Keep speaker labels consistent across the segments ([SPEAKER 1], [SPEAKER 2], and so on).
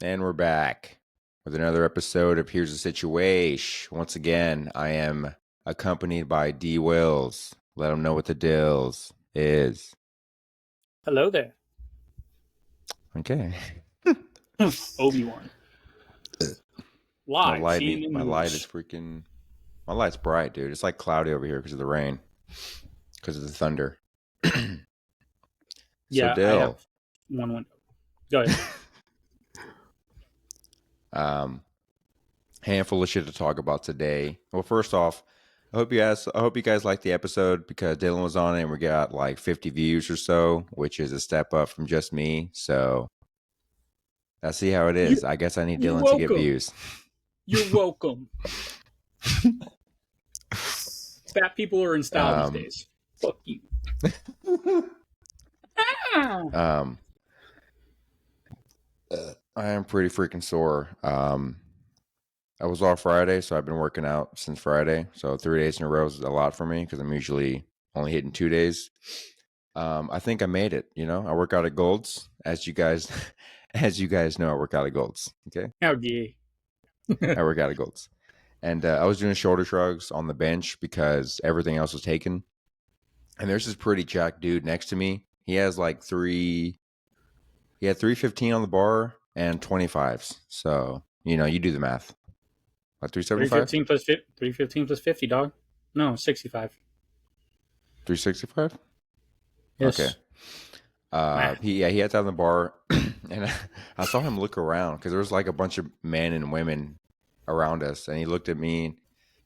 [SPEAKER 1] And we're back with another episode of Here's the Situash. Once again, I am accompanied by D. Wills. Let them know what the deals is.
[SPEAKER 2] Hello there.
[SPEAKER 1] Okay.
[SPEAKER 2] Obi-Wan.
[SPEAKER 1] My
[SPEAKER 2] Live
[SPEAKER 1] light,
[SPEAKER 2] feed the
[SPEAKER 1] my light is
[SPEAKER 2] news.
[SPEAKER 1] freaking. My light's bright, dude. It's like cloudy over here because of the rain, because of the thunder. So,
[SPEAKER 2] Yeah, I have
[SPEAKER 1] Dill,
[SPEAKER 2] one window. Go ahead.
[SPEAKER 1] handful of shit to talk about today. Well, first off, I hope you guys liked the episode because Dylan was on it and we got like 50 views or so, which is a step up from just me. So let's see how it is. I guess I need
[SPEAKER 2] You're
[SPEAKER 1] Dylan to get
[SPEAKER 2] welcome.
[SPEAKER 1] views.
[SPEAKER 2] You're welcome. Fat people are in style these days. Fuck you.
[SPEAKER 1] I am pretty freaking sore. I was off Friday, so I've been working out since Friday. So 3 days in a row is a lot for me because I'm usually only hitting 2 days. I think I made it. I work out at Gold's, as you guys know. I work out at Gold's. Okay,
[SPEAKER 2] How gay.
[SPEAKER 1] I work out at Gold's, and I was doing shoulder shrugs on the bench because everything else was taken. And there's this pretty jacked dude next to me. He has like three. He had 315 on the bar and 25s. So you do the math. Like 375,
[SPEAKER 2] 315 plus 50, dog. No, 65.
[SPEAKER 1] 365.
[SPEAKER 2] Yes.
[SPEAKER 1] Okay. He had that on the bar, and I saw him look around because there was like a bunch of men and women around us, and he looked at me.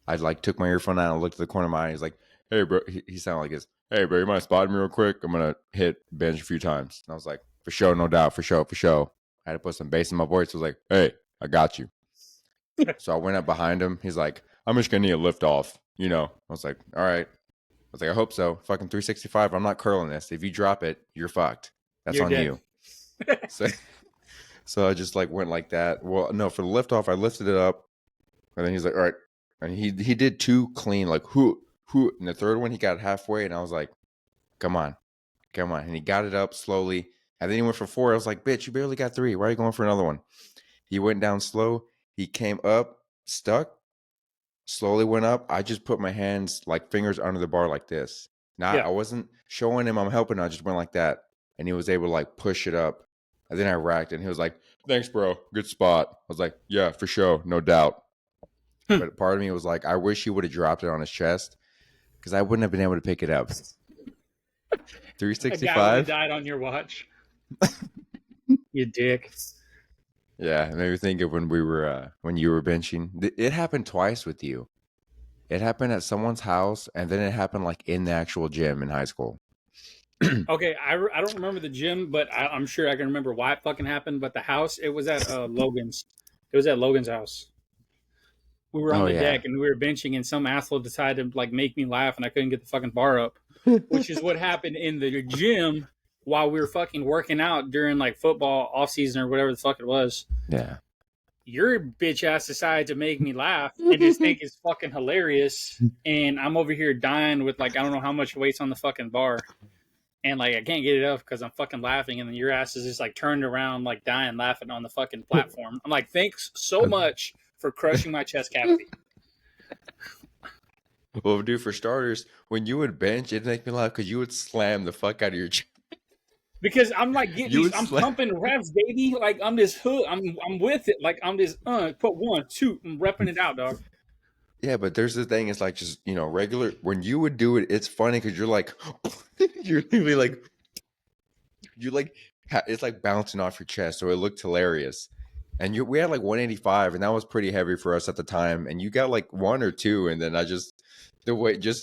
[SPEAKER 1] I like took my earphone out and looked at the corner of my eye. He's like, "Hey, bro," he sounded like this. "Hey, bro, you might spot me real quick. I'm gonna hit bench a few times." And I was like, "For sure, no doubt, for sure, for sure." I had to put some bass in my voice. I was like, "Hey, I got you." So I went up behind him. He's like, "I'm just gonna need a lift off." I was like, "All right." I was like, "I hope so." Fucking 365. I'm not curling this. If you drop it, you're fucked. That's
[SPEAKER 2] You're
[SPEAKER 1] on
[SPEAKER 2] dead.
[SPEAKER 1] you. So I just like went like that. Well, no, for the lift off, I lifted it up, and then he's like, "All right," and he did two clean, like whoo, and the third one he got halfway, and I was like, "Come on, and he got it up slowly, and then he went for four. I was like, "Bitch, you barely got three. Why are you going for another one?" He went down slow. He came up, stuck, slowly went up. I just put my hands like fingers under the bar like this. Now I wasn't showing him I'm helping. I just went like that, and he was able to like push it up. And then I racked, and he was like, "Thanks, bro. Good spot." I was like, "Yeah, for sure, no doubt." But part of me was like, I wish he would have dropped it on his chest because I wouldn't have been able to pick it up.
[SPEAKER 2] A guy would have
[SPEAKER 1] 365.
[SPEAKER 2] died on your watch. You dick.
[SPEAKER 1] Yeah, it made me think of when you were benching. It happened twice with you. It happened at someone's house, and then it happened like in the actual gym in high school.
[SPEAKER 2] Okay, I don't remember the gym, but I'm sure I can remember why it fucking happened. But the house, it was at Logan's. It was at Logan's house. We were on
[SPEAKER 1] Oh
[SPEAKER 2] the
[SPEAKER 1] yeah.
[SPEAKER 2] deck and we were benching, and some asshole decided to like make me laugh, and I couldn't get the fucking bar up, which is what happened in the gym while we were fucking working out during like football off season or whatever the fuck it was.
[SPEAKER 1] Yeah.
[SPEAKER 2] Your bitch ass decided to make me laugh and just think it's fucking hilarious, and I'm over here dying with like I don't know how much weight's on the fucking bar. And like I can't get it up because I'm fucking laughing, and then your ass is just like turned around, like dying laughing on the fucking platform. I'm like, thanks so much for crushing my chest cavity.
[SPEAKER 1] Well, dude, for starters, when you would bench, it'd make me laugh because you would slam the fuck out of your chest.
[SPEAKER 2] Because I'm like getting
[SPEAKER 1] You
[SPEAKER 2] these,
[SPEAKER 1] would
[SPEAKER 2] I'm
[SPEAKER 1] slam.
[SPEAKER 2] pumping reps, baby. Like I'm just hook, I'm with it. Like I'm just put 1, 2, I'm repping it out, dog.
[SPEAKER 1] Yeah, but there's the thing. It's like just regular. When you would do it, it's funny because you're like, you're literally like, it's like bouncing off your chest, so it looked hilarious. And we had like 185, and that was pretty heavy for us at the time. And you got like one or two, and then just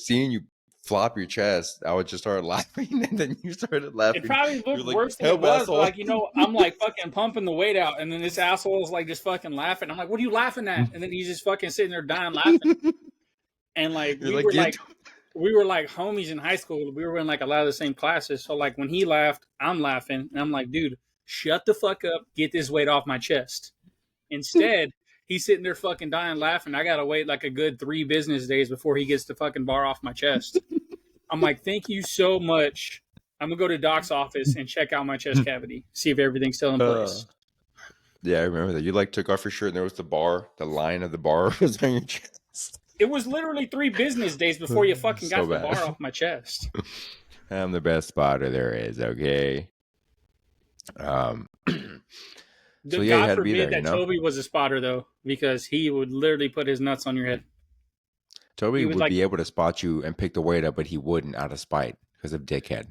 [SPEAKER 1] seeing you flop your chest, I would just start laughing, and then you started laughing.
[SPEAKER 2] It probably
[SPEAKER 1] You're
[SPEAKER 2] looked
[SPEAKER 1] like,
[SPEAKER 2] worse than it
[SPEAKER 1] "Help,
[SPEAKER 2] was.
[SPEAKER 1] asshole!"
[SPEAKER 2] Like I'm like fucking pumping the weight out, and then this asshole is like just fucking laughing. I'm like, what are you laughing at? And then he's just fucking sitting there dying laughing. And like
[SPEAKER 1] You're like, "Get."
[SPEAKER 2] we were like homies in high school. We were in like a lot of the same classes. So like when he laughed, I'm laughing, and I'm like, dude, shut the fuck up, get this weight off my chest. Instead, he's sitting there fucking dying laughing. I gotta wait like a good 3 business days before he gets the fucking bar off my chest. I'm like, thank you so much. I'm gonna go to Doc's office and check out my chest cavity, see if everything's still in place.
[SPEAKER 1] Yeah, I remember that. You like took off your shirt and there was the bar, the line of the bar was on your chest.
[SPEAKER 2] It was literally 3 business days before you fucking
[SPEAKER 1] So
[SPEAKER 2] got the
[SPEAKER 1] bad.
[SPEAKER 2] bar off my chest.
[SPEAKER 1] I'm the best spotter there is, okay? Um, so yeah, you
[SPEAKER 2] God
[SPEAKER 1] had to be
[SPEAKER 2] forbid
[SPEAKER 1] there, you
[SPEAKER 2] that
[SPEAKER 1] know?
[SPEAKER 2] Toby was a spotter though, because he would literally put his nuts on your head.
[SPEAKER 1] Toby
[SPEAKER 2] He was
[SPEAKER 1] would
[SPEAKER 2] like,
[SPEAKER 1] be able to spot you and pick the weight up, but he wouldn't out of spite because of dickhead.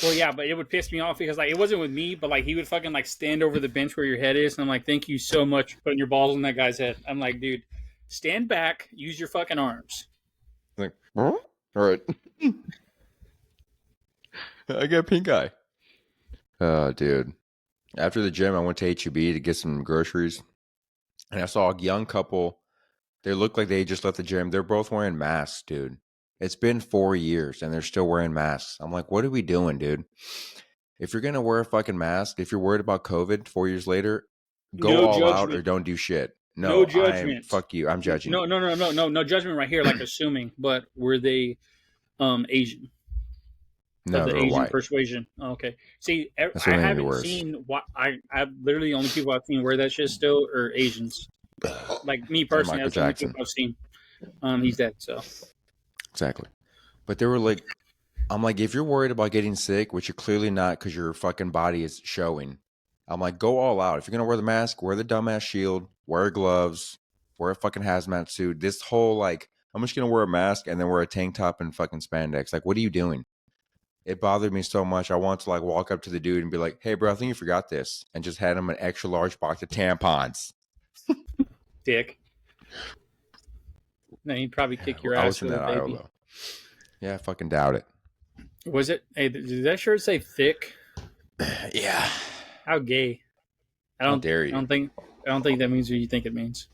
[SPEAKER 2] well, yeah, but it would piss me off because like it wasn't with me, but like he would fucking like stand over the bench where your head is, and I'm like, thank you so much for putting your balls on that guy's head. I'm like, dude, stand back, use your fucking arms.
[SPEAKER 1] Like, huh? All right. I got pink eye. Oh, dude. After the gym, I went to HEB to get some groceries, and I saw a young couple. They looked like they just left the gym. They're both wearing masks, dude. It's been 4 years, and they're still wearing masks. I'm like, what are we doing, dude? If you're gonna wear a fucking mask, if you're worried about COVID 4 years later, go
[SPEAKER 2] No
[SPEAKER 1] all out or
[SPEAKER 2] judgment.
[SPEAKER 1] don't do shit.
[SPEAKER 2] No
[SPEAKER 1] No, I'm
[SPEAKER 2] judgment.
[SPEAKER 1] fuck you. I'm judging.
[SPEAKER 2] No judgment right here. Like assuming, but were they Asian of
[SPEAKER 1] No,
[SPEAKER 2] the
[SPEAKER 1] they're
[SPEAKER 2] Asian
[SPEAKER 1] white.
[SPEAKER 2] persuasion? Oh, okay. See,
[SPEAKER 1] That's
[SPEAKER 2] I
[SPEAKER 1] what made me
[SPEAKER 2] haven't
[SPEAKER 1] worse.
[SPEAKER 2] seen what I literally the only people I've seen wear that shit still are Asians. Like me
[SPEAKER 1] And
[SPEAKER 2] personally,
[SPEAKER 1] Michael
[SPEAKER 2] that's the only
[SPEAKER 1] Jackson.
[SPEAKER 2] people I've seen. He's dead. So
[SPEAKER 1] Exactly. But they were like, I'm like, if you're worried about getting sick, which you're clearly not because your fucking body is showing, I'm like, go all out. If you're gonna wear the mask, wear the dumbass shield, wear gloves, wear a fucking hazmat suit. This whole like, I'm just gonna wear a mask and then wear a tank top and fucking spandex. Like, what are you doing? It bothered me so much. I want to like walk up to the dude and be like, hey, bro, I think you forgot this, and just hand him an extra large box of tampons.
[SPEAKER 2] dick. Then he'd probably kick your
[SPEAKER 1] I
[SPEAKER 2] ass
[SPEAKER 1] was in
[SPEAKER 2] for the
[SPEAKER 1] that aisle
[SPEAKER 2] baby.
[SPEAKER 1] though. Yeah, I fucking doubt it.
[SPEAKER 2] Was it? Hey, did that shirt say thick?
[SPEAKER 1] Yeah.
[SPEAKER 2] How gay? I
[SPEAKER 1] How
[SPEAKER 2] don't.
[SPEAKER 1] dare
[SPEAKER 2] I
[SPEAKER 1] you?
[SPEAKER 2] don't think. I don't think that means what you think it means.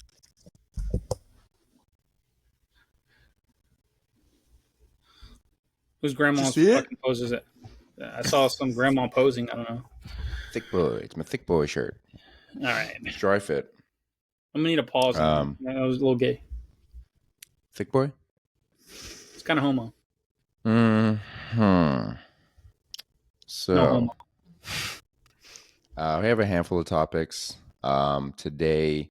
[SPEAKER 2] Whose
[SPEAKER 1] Did you
[SPEAKER 2] grandma's
[SPEAKER 1] see it?
[SPEAKER 2] fucking poses it? I saw some grandma posing. I don't know.
[SPEAKER 1] Thick boy. It's my thick boy shirt.
[SPEAKER 2] All right.
[SPEAKER 1] It's dry fit.
[SPEAKER 2] I'm gonna need a pause on that. That was a little gay.
[SPEAKER 1] Thick boy?
[SPEAKER 2] It's kind of homo.
[SPEAKER 1] Hmm.
[SPEAKER 2] No
[SPEAKER 1] So,
[SPEAKER 2] homo.
[SPEAKER 1] we have a handful of topics today.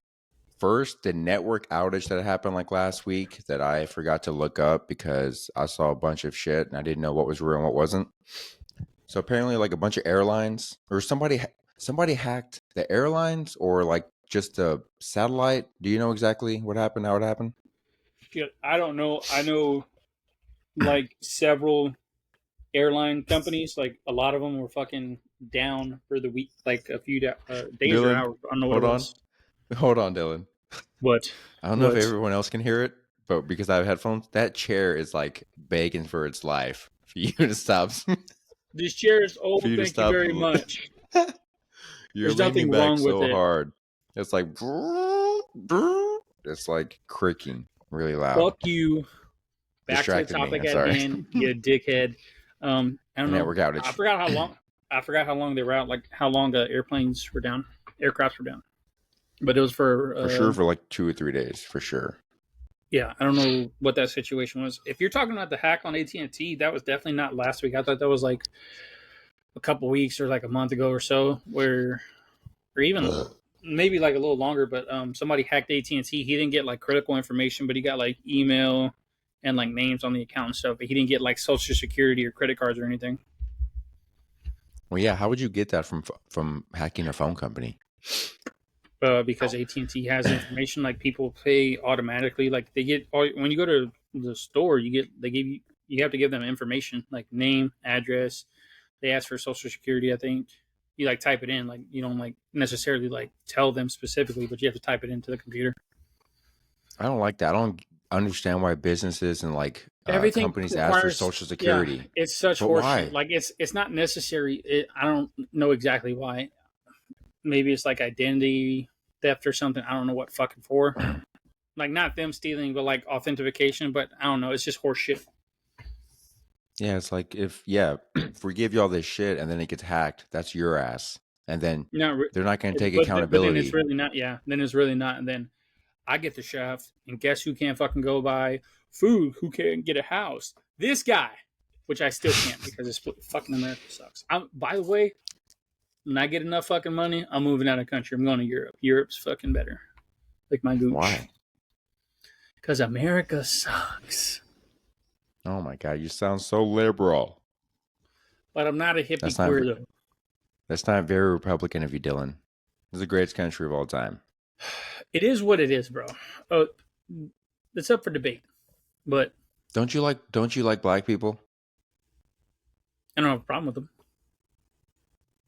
[SPEAKER 1] First, the network outage that happened like last week that I forgot to look up because I saw a bunch of shit and I didn't know what was real and what wasn't. So apparently, like a bunch of airlines or somebody hacked the airlines or like just a satellite. Do you know exactly what happened? How it happened?
[SPEAKER 2] Shit, I don't know. I know like several airline companies. Like a lot of them were fucking down for the week, like a few days or
[SPEAKER 1] Dylan,
[SPEAKER 2] hours. I don't know what it
[SPEAKER 1] hold on.
[SPEAKER 2] was.
[SPEAKER 1] Hold on, Dylan.
[SPEAKER 2] What?
[SPEAKER 1] I don't know if
[SPEAKER 2] What?
[SPEAKER 1] everyone else can hear it, but because I have headphones, that chair is like begging for its life for you to stop.
[SPEAKER 2] This chair is
[SPEAKER 1] For
[SPEAKER 2] old.
[SPEAKER 1] you to
[SPEAKER 2] Thank you
[SPEAKER 1] stop.
[SPEAKER 2] very much.
[SPEAKER 1] You're
[SPEAKER 2] There's
[SPEAKER 1] leaning
[SPEAKER 2] nothing
[SPEAKER 1] back
[SPEAKER 2] wrong with
[SPEAKER 1] so
[SPEAKER 2] it.
[SPEAKER 1] hard. It's like it's like creaking really loud.
[SPEAKER 2] Fuck you. Back to the
[SPEAKER 1] Distracted me.
[SPEAKER 2] topic
[SPEAKER 1] I'm
[SPEAKER 2] at
[SPEAKER 1] sorry.
[SPEAKER 2] hand. You dickhead. I
[SPEAKER 1] The
[SPEAKER 2] don't know.
[SPEAKER 1] network
[SPEAKER 2] I
[SPEAKER 1] outage.
[SPEAKER 2] forgot how long. I forgot how long they were out. Like how long the airplanes were down, aircrafts were down. But it was for
[SPEAKER 1] For sure for like 2 or 3 days, for sure.
[SPEAKER 2] yeah. I don't know what that situation was. If you're talking about the hack on AT&T, that was definitely not last week. I thought that was like a couple weeks or like a month ago or so, where or even maybe like a little longer. But somebody hacked AT&T. He didn't get like critical information, but he got like email and like names on the account and stuff. But he didn't get like social security or credit cards or anything.
[SPEAKER 1] Well, yeah. How would you get that from hacking a phone company?
[SPEAKER 2] Because AT&T has information like people pay automatically. Like they get when you go to the store, they give you have to give them information like name, address. They ask for social security. I think you like type it in. Like you don't like necessarily like tell them specifically, but you have to type it into the computer.
[SPEAKER 1] I don't like that. I don't understand why businesses and like
[SPEAKER 2] Everything
[SPEAKER 1] companies ask for
[SPEAKER 2] requires
[SPEAKER 1] social
[SPEAKER 2] yeah.
[SPEAKER 1] security.
[SPEAKER 2] It's such
[SPEAKER 1] But
[SPEAKER 2] horseshit.
[SPEAKER 1] why?
[SPEAKER 2] Like it's not necessary. I don't know exactly why. Maybe it's like identity theft or something. I don't know what fucking for. Like not them stealing, but like authentication. But I don't know. It's just horse shit.
[SPEAKER 1] Yeah, it's like if we give you all this shit and then it gets hacked, that's your ass. And then
[SPEAKER 2] Not,
[SPEAKER 1] they're not going to take
[SPEAKER 2] but then it's
[SPEAKER 1] accountability.
[SPEAKER 2] really not. Yeah, then it's really not. And then I get the shaft, and guess who can't fucking go buy food? Who can't get a house? This guy, which I still can't because it's fucking America sucks. By the way, when I get enough fucking money, I'm moving out of the country. I'm going to Europe. Europe's fucking better. Like my gooch.
[SPEAKER 1] Why?
[SPEAKER 2] Because America sucks.
[SPEAKER 1] Oh my god, you sound so liberal.
[SPEAKER 2] But I'm not a hippie
[SPEAKER 1] That's not
[SPEAKER 2] queer though.
[SPEAKER 1] that's not very Republican of you, Dylan. This is the greatest country of all time.
[SPEAKER 2] It is what it is, bro. Oh, it's up for debate. But
[SPEAKER 1] Don't you like black people?
[SPEAKER 2] I don't have a problem with them.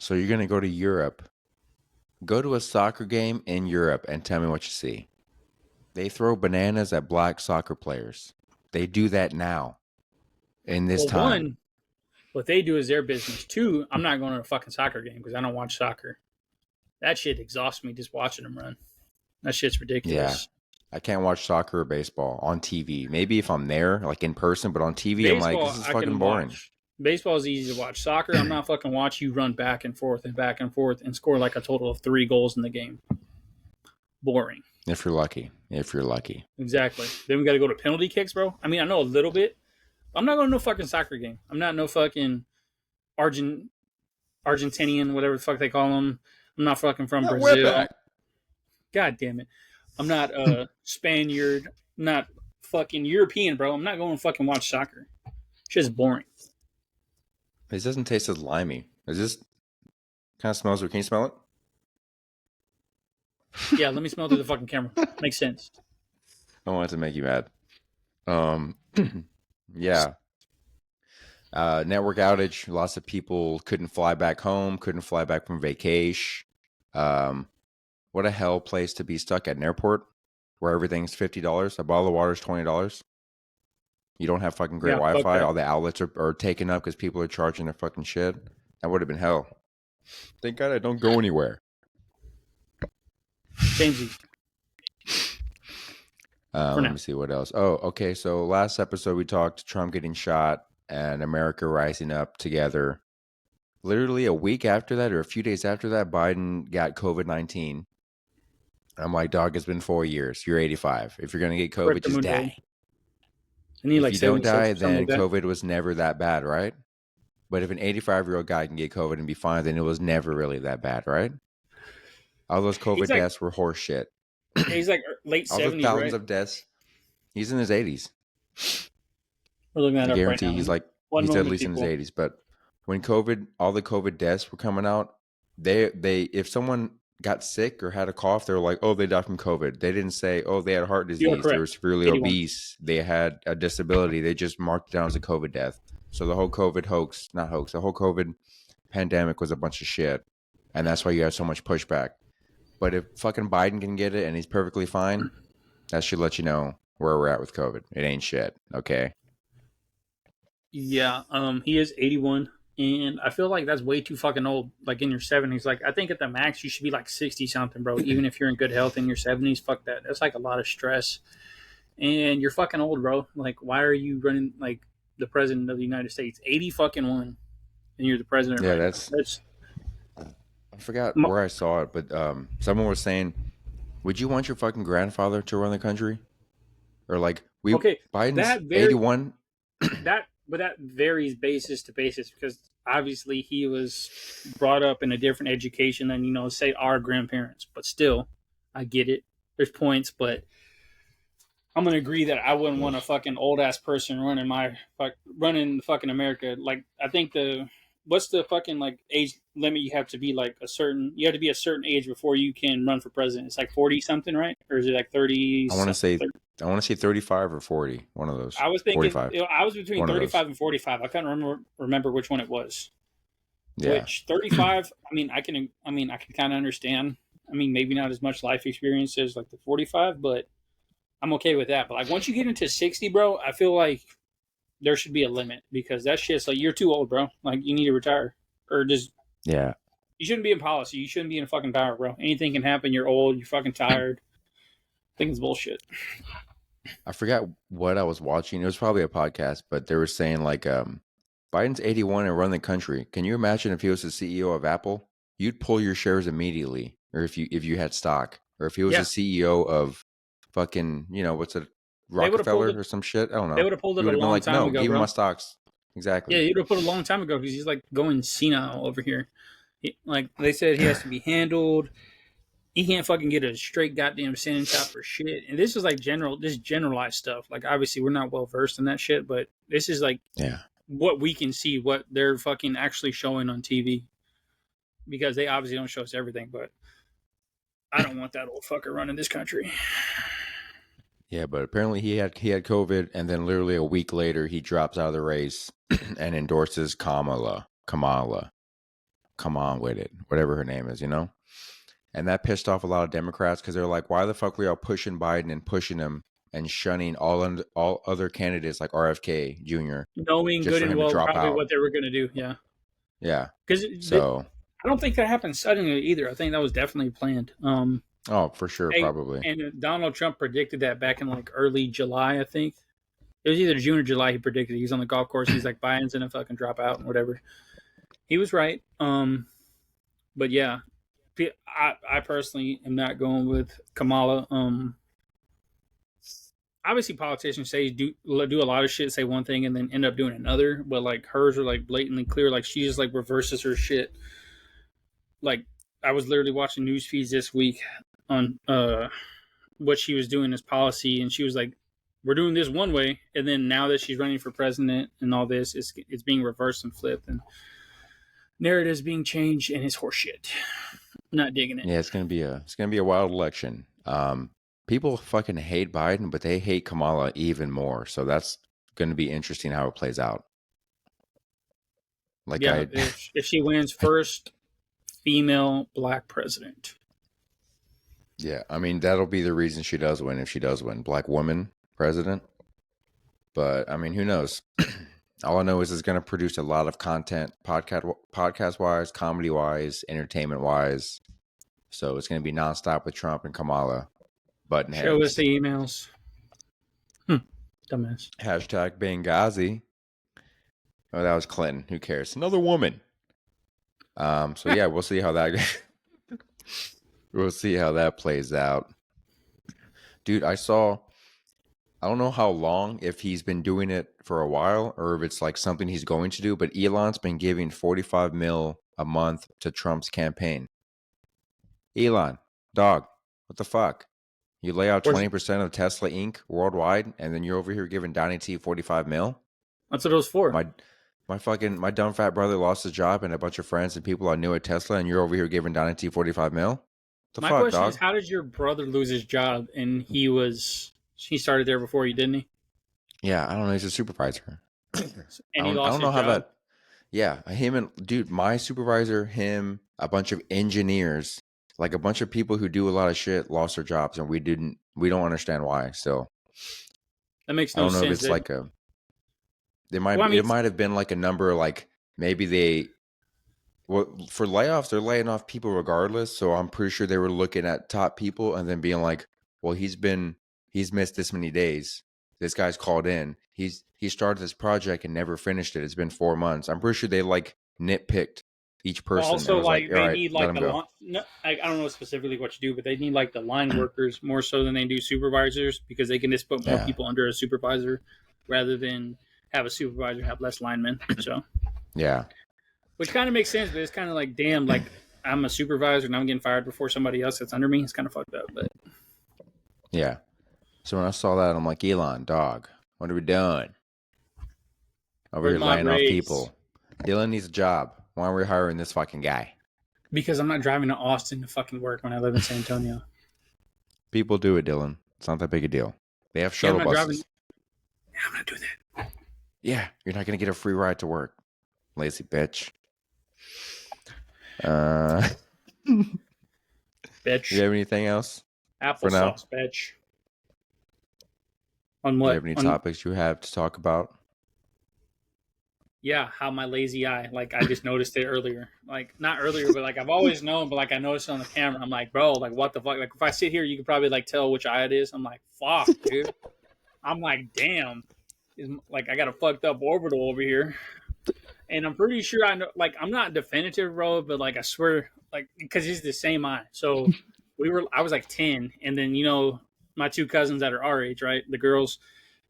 [SPEAKER 1] So you're gonna go to Europe. Go to a soccer game in Europe and tell me what you see. They throw bananas at black soccer players. They do that now. In this
[SPEAKER 2] Well,
[SPEAKER 1] time.
[SPEAKER 2] one, what they do is their business. Two, I'm not going to a fucking soccer game because I don't watch soccer. That shit exhausts me just watching them run. That shit's
[SPEAKER 1] Yeah.
[SPEAKER 2] ridiculous.
[SPEAKER 1] I can't watch soccer or baseball on TV. Maybe if I'm there, like in person, but on TV, I'm like,
[SPEAKER 2] Baseball,
[SPEAKER 1] this is
[SPEAKER 2] I
[SPEAKER 1] fucking
[SPEAKER 2] can
[SPEAKER 1] boring.
[SPEAKER 2] watch. Baseball is easy to watch. Soccer, I'm not fucking watch you run back and forth and score like a total of 3 goals in the game. Boring.
[SPEAKER 1] If you're lucky. If you're lucky.
[SPEAKER 2] Exactly. Then we got to go to penalty kicks, bro. I mean, I know a little bit. I'm not going to no fucking soccer game. I'm not no fucking Argentinian, whatever the fuck they call them. I'm not fucking from Brazil. God damn it. I'm not a Spaniard. I'm not fucking European, bro. I'm not going to fucking watch soccer. Shit's boring.
[SPEAKER 1] This doesn't taste as limey. Is this kind of smells? Can you smell it?
[SPEAKER 2] Yeah, let me smell through the fucking camera. Makes sense.
[SPEAKER 1] I want it to make you mad. Yeah. Network outage. Lots of people couldn't fly back home, couldn't fly back from vacation. What a hell place to be stuck at an airport where everything's $50. A bottle of water is $20. You don't have fucking great
[SPEAKER 2] Yeah, fuck
[SPEAKER 1] Wi-Fi.
[SPEAKER 2] that.
[SPEAKER 1] All the outlets are taken up because people are charging their fucking shit. That would have been hell. Thank God I don't go anywhere.
[SPEAKER 2] Jamesy.
[SPEAKER 1] Let me see what else. Oh, okay. So last episode we talked Trump getting shot and America rising up together. Literally a week after that or a few days after that, Biden got COVID-19. I'm like, dog, it's been 4 years. You're 85. If you're going to get COVID, just die.
[SPEAKER 2] I need
[SPEAKER 1] If
[SPEAKER 2] like
[SPEAKER 1] you don't
[SPEAKER 2] 76
[SPEAKER 1] die,
[SPEAKER 2] or something
[SPEAKER 1] then
[SPEAKER 2] like that.
[SPEAKER 1] COVID was never that bad, right? But if an 85-year-old guy can get COVID and be fine, then it was never really that bad, right? All those COVID deaths were horse shit.
[SPEAKER 2] He's like late
[SPEAKER 1] All
[SPEAKER 2] 70s,
[SPEAKER 1] the thousands
[SPEAKER 2] right?
[SPEAKER 1] of deaths. He's in his 80s.
[SPEAKER 2] We're looking that
[SPEAKER 1] I
[SPEAKER 2] up right
[SPEAKER 1] guarantee
[SPEAKER 2] now.
[SPEAKER 1] he's at least in his 80s. But when all the COVID deaths were coming out, they if someone got sick or had a cough, they were like, oh, they died from COVID. They didn't say, oh, they had heart
[SPEAKER 2] You are
[SPEAKER 1] disease, they were
[SPEAKER 2] correct.
[SPEAKER 1] severely
[SPEAKER 2] 81.
[SPEAKER 1] obese, they had a disability. They just marked it down as a COVID death. So the whole COVID the whole COVID pandemic was a bunch of shit. And that's why you have so much pushback. But if fucking Biden can get it and he's perfectly fine, that should let you know where we're at with COVID. It ain't shit, okay?
[SPEAKER 2] Yeah, he is 81, and I feel like that's way too fucking old. Like in your 70s, like I think at the max you should be like 60 something, bro. Even if you're in good health in your 70s, fuck that. That's like a lot of stress, and you're fucking old, bro. Like, why are you running like the president of the United States? 80 fucking one, and you're the president
[SPEAKER 1] Yeah,
[SPEAKER 2] right now.
[SPEAKER 1] that's I forgot where I saw it, but someone was saying, would you want your fucking grandfather to run the country? Or like
[SPEAKER 2] okay.
[SPEAKER 1] Biden's
[SPEAKER 2] That
[SPEAKER 1] 81.
[SPEAKER 2] But that varies basis to basis because obviously he was brought up in a different education than say our grandparents. But still, I get it. There's points, but I'm gonna agree that I wouldn't want a fucking old ass person running fucking America. Like I think what's the fucking like age limit you have to be like you have to be a certain age before you can run for president. It's like 40 something, right? Or is it like 30?
[SPEAKER 1] I want to say 35 or 40. One of those.
[SPEAKER 2] I was thinking
[SPEAKER 1] 45.
[SPEAKER 2] I was between
[SPEAKER 1] One of
[SPEAKER 2] 35
[SPEAKER 1] those.
[SPEAKER 2] and 45. I can't remember which one it was.
[SPEAKER 1] Yeah.
[SPEAKER 2] Which 35? I can kind of understand. I mean, maybe not as much life experience as like the 45, but I'm okay with that. But like once you get into 60, bro, I feel like there should be a limit because that shit's like you're too old, bro. Like you need to retire or just
[SPEAKER 1] Yeah.
[SPEAKER 2] you shouldn't be in policy. You shouldn't be in fucking power, bro. Anything can happen. You're old. You're fucking tired. I think it's bullshit.
[SPEAKER 1] I forgot what I was watching. It was probably a podcast, but they were saying like Biden's 81 and run the country. Can you imagine if he was the CEO of Apple? You'd pull your shares immediately, or if you had stock, or if he was the CEO of fucking what's it, Rockefeller or some shit. I don't know.
[SPEAKER 2] They would have pulled it
[SPEAKER 1] You
[SPEAKER 2] a
[SPEAKER 1] would have been
[SPEAKER 2] long
[SPEAKER 1] like,
[SPEAKER 2] time
[SPEAKER 1] no,
[SPEAKER 2] ago,
[SPEAKER 1] give him
[SPEAKER 2] bro.
[SPEAKER 1] my stocks. Exactly.
[SPEAKER 2] Yeah, he would have put it a long time ago because he's like going senile over here. Like they said, he has to be handled. He can't fucking get a straight goddamn sentence out for shit. And this is like this generalized stuff. Like obviously we're not well versed in that shit, but this is like
[SPEAKER 1] Yeah.
[SPEAKER 2] what we can see, what they're fucking actually showing on TV. Because they obviously don't show us everything, but I don't want that old fucker running this country.
[SPEAKER 1] Yeah, but apparently he had COVID, and then literally a week later he drops out of the race and endorses Kamala. Kamala, come on with it, whatever her name is, And that pissed off a lot of Democrats because they're like, "Why the fuck we all pushing Biden and pushing him and shunning all other candidates like RFK Jr.
[SPEAKER 2] Knowing
[SPEAKER 1] just
[SPEAKER 2] good
[SPEAKER 1] for
[SPEAKER 2] and
[SPEAKER 1] him to
[SPEAKER 2] well
[SPEAKER 1] drop
[SPEAKER 2] probably
[SPEAKER 1] out?"
[SPEAKER 2] what they were going to do. Yeah.
[SPEAKER 1] Yeah.
[SPEAKER 2] Because
[SPEAKER 1] So,
[SPEAKER 2] I don't think that happened suddenly either. I think that was definitely planned.
[SPEAKER 1] oh, for sure, probably.
[SPEAKER 2] And Donald Trump predicted that back in like early July, I think. It was either June or July. He predicted he's on the golf course. He's like Biden's gonna fucking drop out and whatever. He was right. But yeah, I personally am not going with Kamala. Obviously politicians say do a lot of shit, say one thing and then end up doing another. But like hers are like blatantly clear. Like she just like reverses her shit. Like I was literally watching news feeds this week on what she was doing as policy, and she was like, "We're doing this one way," and then now that she's running for president and all this, it's being reversed and flipped, and narratives being changed, and it's horseshit. Not digging it.
[SPEAKER 1] Yeah, it's gonna be a wild election. People fucking hate Biden, but they hate Kamala even more. So that's gonna be interesting how it plays out. Like
[SPEAKER 2] Yeah,
[SPEAKER 1] I,
[SPEAKER 2] if she wins first female black president.
[SPEAKER 1] yeah, I mean that'll be the reason she does win if she does win, black woman president. But I mean, who knows? All I know is it's gonna produce a lot of content, podcast wise, comedy wise, entertainment wise. So it's gonna be nonstop with Trump and Kamala button
[SPEAKER 2] Show us
[SPEAKER 1] heads.
[SPEAKER 2] the emails. Dumbass.
[SPEAKER 1] Hashtag Benghazi. Oh, that was Clinton. Who cares? Another woman. So yeah, we'll see how that we'll see how that plays out. Dude, I don't know how long, if he's been doing it for a while or if it's like something he's going to do, but Elon's been giving 45 mil a month to Trump's campaign. Elon, dog, what the fuck? You lay out
[SPEAKER 2] Where's
[SPEAKER 1] 20% of Tesla Inc. worldwide, and then you're over here giving Donnie T 45 mil?
[SPEAKER 2] That's what it was for.
[SPEAKER 1] My dumb fat brother lost his job and a bunch of friends and people I knew at Tesla, and you're over here giving Donnie T 45 mil? The
[SPEAKER 2] My
[SPEAKER 1] fuck,
[SPEAKER 2] question is,
[SPEAKER 1] dog?
[SPEAKER 2] how did your brother lose his job? And he started there before you, didn't he?
[SPEAKER 1] Yeah, I don't know. He's a supervisor. I
[SPEAKER 2] And he
[SPEAKER 1] don't. I
[SPEAKER 2] lost
[SPEAKER 1] don't
[SPEAKER 2] his
[SPEAKER 1] know how
[SPEAKER 2] job.
[SPEAKER 1] that. Yeah, him and dude, my supervisor, him, a bunch of engineers, like a bunch of people who do a lot of shit, lost their jobs, and we don't understand why. So
[SPEAKER 2] That makes
[SPEAKER 1] I
[SPEAKER 2] no
[SPEAKER 1] don't know if
[SPEAKER 2] sense.
[SPEAKER 1] it's like a.
[SPEAKER 2] Well, I mean,
[SPEAKER 1] It might have been like a number, like maybe they. Well, for layoffs, they're laying off people regardless. So I'm pretty sure they were looking at top people and then being like, "Well, he's missed this many days. This guy's called in. He started this project and never finished it. It's been 4 months." I'm pretty sure they like nitpicked each
[SPEAKER 2] well,
[SPEAKER 1] person and
[SPEAKER 2] also
[SPEAKER 1] was like,
[SPEAKER 2] like
[SPEAKER 1] "All
[SPEAKER 2] they
[SPEAKER 1] right,
[SPEAKER 2] need
[SPEAKER 1] let
[SPEAKER 2] like
[SPEAKER 1] him
[SPEAKER 2] the
[SPEAKER 1] go."
[SPEAKER 2] line. No, I don't know specifically what you do, but they need like the line workers more so than they do supervisors because they can just put more
[SPEAKER 1] Yeah,
[SPEAKER 2] people under a supervisor rather than have a supervisor have less linemen. So,
[SPEAKER 1] yeah,
[SPEAKER 2] which kind of makes sense, but it's kind of like, damn, like I'm a supervisor and I'm getting fired before somebody else that's under me. It's kind of fucked up, but
[SPEAKER 1] yeah. So when I saw that, I'm like, Elon, dog, what are we doing over
[SPEAKER 2] where's
[SPEAKER 1] here
[SPEAKER 2] my
[SPEAKER 1] laying off
[SPEAKER 2] raise?
[SPEAKER 1] people? Dylan needs a job. Why are we hiring this fucking guy?
[SPEAKER 2] Because I'm not driving to Austin to fucking work when I live in San Antonio.
[SPEAKER 1] People do it, Dylan. It's not that big a deal. They have
[SPEAKER 2] Yeah, I'm
[SPEAKER 1] shuttle
[SPEAKER 2] not driving.
[SPEAKER 1] buses.
[SPEAKER 2] Yeah, I'm not doing that.
[SPEAKER 1] Yeah, you're not gonna get a free ride to work, lazy bitch. Uh, you
[SPEAKER 2] Bitch.
[SPEAKER 1] have anything else for now?
[SPEAKER 2] Applesauce, bitch. On
[SPEAKER 1] Do you
[SPEAKER 2] what?
[SPEAKER 1] have any
[SPEAKER 2] On
[SPEAKER 1] topics you have to talk about?
[SPEAKER 2] yeah, how my lazy eye. Like I just noticed it earlier. Like not earlier, but like I've always known, but like I noticed it on the camera. I'm like, bro, like what the fuck? Like if I sit here, you could probably like tell which eye it is. I'm like, fuck, dude. I'm like, damn. Like I got a fucked up orbital over here. And I'm pretty sure I know like I'm not definitive, bro, but like I swear, like because it's the same eye. So I was like 10, and then my two cousins that are our age, right? The girls,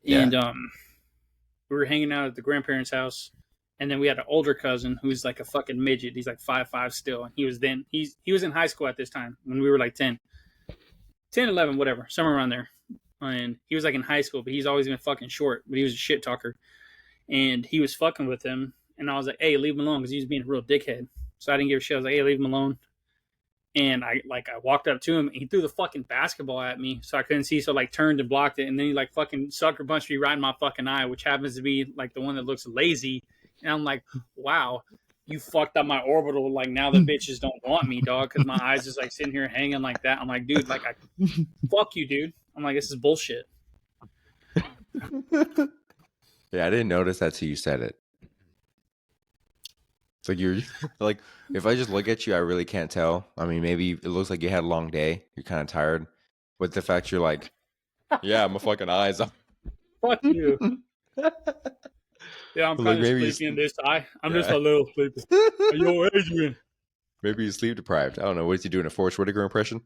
[SPEAKER 1] Yeah.
[SPEAKER 2] and we were hanging out at the grandparents' house, And then we had an older cousin who's like a fucking midget. He's like 5'5" still. And he was in high school at this time when we were like 10, 11, whatever, somewhere around there. And he was like in high school, but he's always been fucking short. But he was a shit talker, and he was fucking with him. And I was like, "Hey, leave him alone," because he was being a real dickhead. So I didn't give a shit. I was like, "Hey, leave him alone." And I walked up to him, and he threw the fucking basketball at me, so I couldn't see. So I like turned and blocked it, and then he like fucking sucker punched me right in my fucking eye, which happens to be like the one that looks lazy. And I'm like, "Wow, you fucked up my orbital. Like now the bitches don't want me, dog, because my eyes just like sitting here hanging like that." I'm like, "Dude, like I fuck you, dude." I'm like, "This is bullshit."
[SPEAKER 1] Yeah, I didn't notice that till you said it. It's like you're like, if I just look at you, I really can't tell. I mean, maybe it looks like you had a long day. You're kind of tired. But the fact you're like, yeah, my fucking eyes.
[SPEAKER 2] Fuck you. Yeah, I'm
[SPEAKER 1] Like
[SPEAKER 2] kind of
[SPEAKER 1] maybe you,
[SPEAKER 2] sleepy in this eye. I'm just
[SPEAKER 1] yeah,
[SPEAKER 2] a little sleepy. Yo, Adrian.
[SPEAKER 1] maybe you sleep deprived. I don't know. What is he doing? A Forrest Whitaker impression?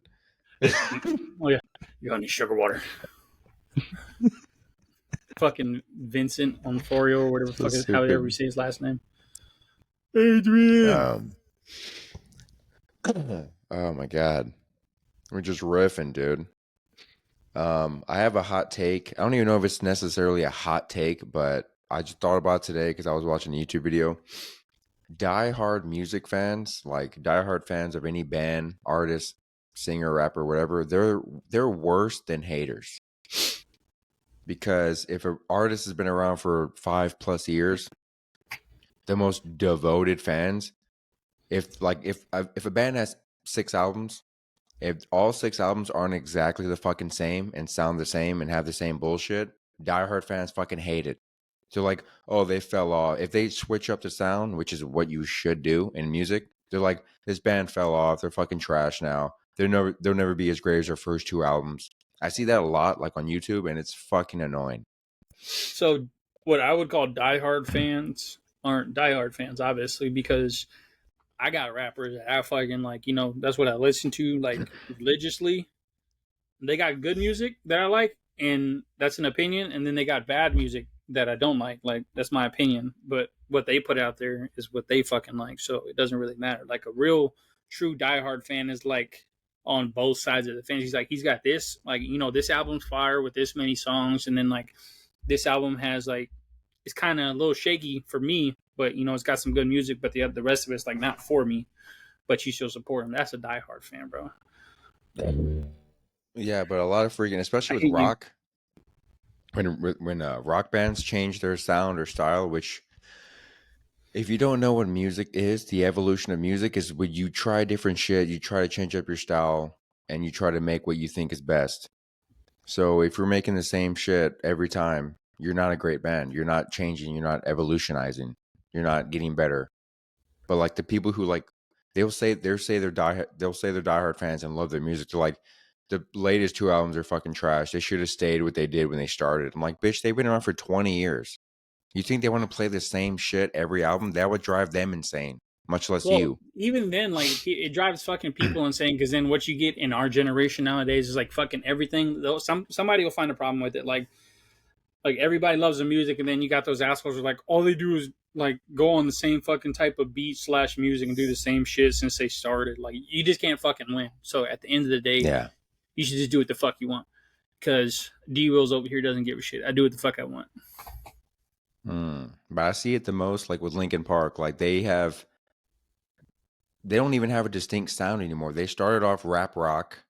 [SPEAKER 2] Oh yeah, you got any sugar water? Fucking Vincent Onforio or whatever the
[SPEAKER 1] So
[SPEAKER 2] fuck is however you
[SPEAKER 1] stupid.
[SPEAKER 2] say his last name. Adrian.
[SPEAKER 1] Um. Oh my god, we're just riffing, dude. I have a hot take. I don't even know if it's necessarily a hot take, but I just thought about it today because I was watching a YouTube video. Die-hard music fans, like die-hard fans of any band, artist, singer, rapper, whatever, they're worse than haters. Because if an artist has been around for 5+ years, the most devoted fans, if a band has 6 albums, if all 6 albums aren't exactly the fucking same and sound the same and have the same bullshit, diehard fans fucking hate it. So like, oh, they fell off. If they switch up the sound, which is what you should do in music, they're like, this band fell off. They're fucking trash now. They'll never be as great as their first 2 albums. I see that a lot, like on YouTube, and it's fucking annoying.
[SPEAKER 2] So what I would call diehard fans aren't diehard fans, obviously, because I got rappers that I fucking like, that's what I listen to like religiously. They got good music that I like, and that's an opinion, and then they got bad music that I don't like. Like that's my opinion, but what they put out there is what they fucking like, so it doesn't really matter. Like a real true diehard fan is like on both sides of the fence. He's like, he's got this, like this album's fire with this many songs, and then like this album has like it's kind of a little shaky for me, but it's got some good music, but the rest of it's like not for me. But you still support him. That's a diehard fan, bro.
[SPEAKER 1] Yeah, but a lot of freaking,
[SPEAKER 2] I
[SPEAKER 1] especially with
[SPEAKER 2] hate you.
[SPEAKER 1] rock, when rock bands change their sound or style, which if you don't know what music is, the evolution of music is when you try different shit, you try to change up your style, and you try to make what you think is best. So if you're making the same shit every time, you're not a great band. You're not changing. You're not evolutionizing. You're not getting better. But like the people who like, they'll say they're diehard fans and love their music. They're like, the latest 2 albums are fucking trash. They should have stayed what they did when they started. I'm like, bitch, they've been around for 20 years. You think they want to play the same shit every album? That would drive them insane, much less
[SPEAKER 2] Well,
[SPEAKER 1] you.
[SPEAKER 2] even then, like it drives fucking people insane because then what you get in our generation nowadays is like fucking everything. Though somebody will find a problem with it. Like everybody loves the music, and then you got those assholes who are like all they do is like go on the same fucking type of beat slash music and do the same shit since they started. Like you just can't fucking win. So at the end of the day,
[SPEAKER 1] Yeah.
[SPEAKER 2] you should just do what the fuck you want. Because D Wills over here doesn't give a shit. I do what the fuck I want.
[SPEAKER 1] But I see it the most like with Linkin Park. Like they don't even have a distinct sound anymore. They started off rap rock,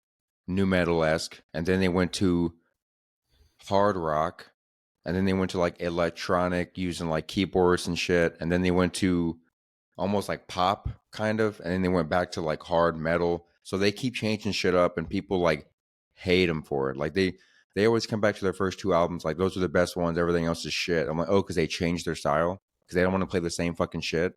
[SPEAKER 1] new metal esque, and then they went to hard rock, and then they went to like electronic using like keyboards and shit, and then they went to almost like pop kind of, and then they went back to like hard metal. So they keep changing shit up, and people like hate them for it. Like they always come back to their first 2 albums like those are the best ones. Everything else is shit. I'm like, oh, because they changed their style because they don't want to play the same fucking shit.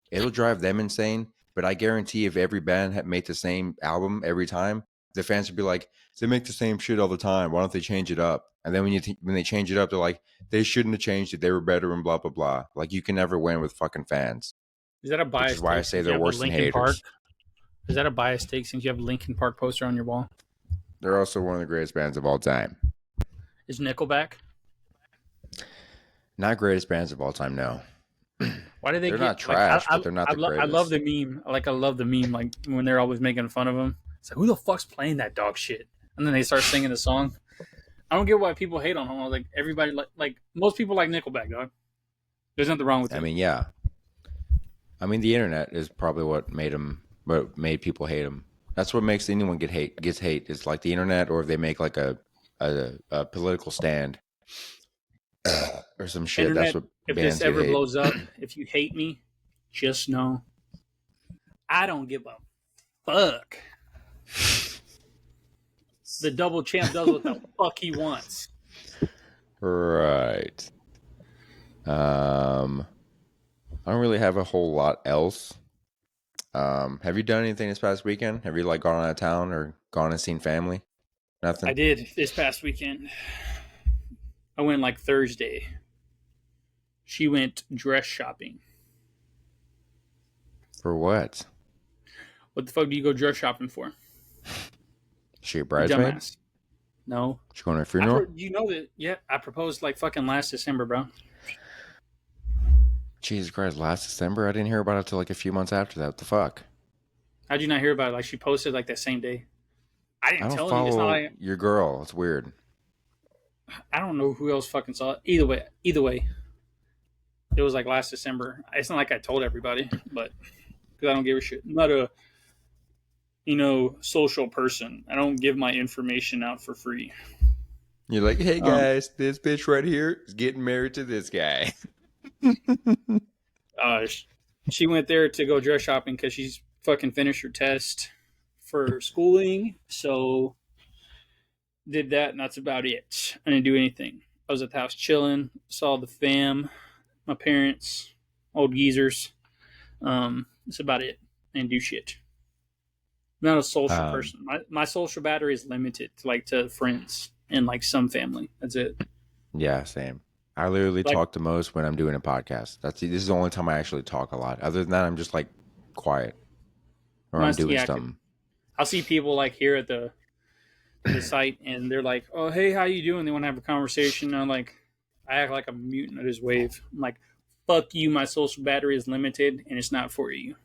[SPEAKER 1] It'll drive them insane. But I guarantee if every band had made the same album every time, the fans would be like, they make the same shit all the time. Why don't they change it up? And then when they change it up, they're like, they shouldn't have changed it. They were better and blah blah blah. Like you can never win with fucking fans,
[SPEAKER 2] Is that a
[SPEAKER 1] which is
[SPEAKER 2] bias
[SPEAKER 1] why I
[SPEAKER 2] take
[SPEAKER 1] say
[SPEAKER 2] since you
[SPEAKER 1] they're
[SPEAKER 2] have a
[SPEAKER 1] worse than
[SPEAKER 2] Linkin Park?
[SPEAKER 1] haters.
[SPEAKER 2] Is that a bias take since you have a Linkin Park poster on your wall?
[SPEAKER 1] They're also one of the greatest bands of all time.
[SPEAKER 2] Is Nickelback?
[SPEAKER 1] Not greatest bands of all time, no.
[SPEAKER 2] Why did they
[SPEAKER 1] They're not
[SPEAKER 2] get like
[SPEAKER 1] trash, but they're not the
[SPEAKER 2] I love
[SPEAKER 1] greatest.
[SPEAKER 2] the meme. Like I love the meme. Like when they're always making fun of him. It's like who the fuck's playing that dog shit? And then they start singing the song. I don't get why people hate on him. Like everybody like most people like Nickelback, dog. There's nothing wrong with
[SPEAKER 1] I
[SPEAKER 2] it.
[SPEAKER 1] mean, yeah. I mean, the internet is probably what made people hate him. That's what makes anyone gets hate. It's like the internet, or if they make like a political stand or some shit. That's
[SPEAKER 2] Internet,
[SPEAKER 1] what
[SPEAKER 2] if this
[SPEAKER 1] bands get
[SPEAKER 2] ever
[SPEAKER 1] hate.
[SPEAKER 2] blows up, if you hate me, just know I don't give a fuck. The double champ does what the fuck he wants.
[SPEAKER 1] Right. I don't really have a whole lot else. Have you done anything this past weekend? Have you like gone out of town or gone and seen family?
[SPEAKER 2] I
[SPEAKER 1] Nothing.
[SPEAKER 2] did this past weekend. I went like Thursday. She went dress shopping.
[SPEAKER 1] For what?
[SPEAKER 2] What the fuck do you go dress shopping for?
[SPEAKER 1] She a
[SPEAKER 2] You
[SPEAKER 1] bridesmaid?
[SPEAKER 2] dumbass. No.
[SPEAKER 1] She going to a funeral?
[SPEAKER 2] You know that? Yeah, I proposed like fucking last December, bro.
[SPEAKER 1] Jesus Christ! Last December, I didn't hear about it till like a few months after that. What the fuck?
[SPEAKER 2] How'd you not hear about it? Like she posted like that same day. I
[SPEAKER 1] I
[SPEAKER 2] didn't
[SPEAKER 1] don't
[SPEAKER 2] tell you. It's not
[SPEAKER 1] follow
[SPEAKER 2] like
[SPEAKER 1] your girl. It's weird.
[SPEAKER 2] I don't know who else fucking saw it. Either way, it was like last December. It's not like I told everybody, but because I don't give a shit. I'm not a social person. I don't give my information out for free.
[SPEAKER 1] You're like, hey
[SPEAKER 2] Um,
[SPEAKER 1] guys, this bitch right here is getting married to this guy.
[SPEAKER 2] uh, she went there to go dress shopping because she's fucking finished her test for schooling. So did that, and that's about it. I didn't do anything. I was at the house chilling, saw the fam, my parents, old geezers. That's about it. I didn't do shit. I'm not a social
[SPEAKER 1] Um,
[SPEAKER 2] person. My social battery is limited to like to friends and like some family. That's it.
[SPEAKER 1] yeah, same. I literally
[SPEAKER 2] Like
[SPEAKER 1] talk the most when I'm doing a podcast. This is the only time I actually talk a lot. Other than that, I'm just like quiet or I'm doing
[SPEAKER 2] yeah,
[SPEAKER 1] something.
[SPEAKER 2] I'll see people like here at the site and they're like, "Oh, hey, how you doing?" They want to have a conversation. And I'm like, I act like I'm a mutant at his wave. I'm like, "Fuck you. My social battery is limited and it's not for you."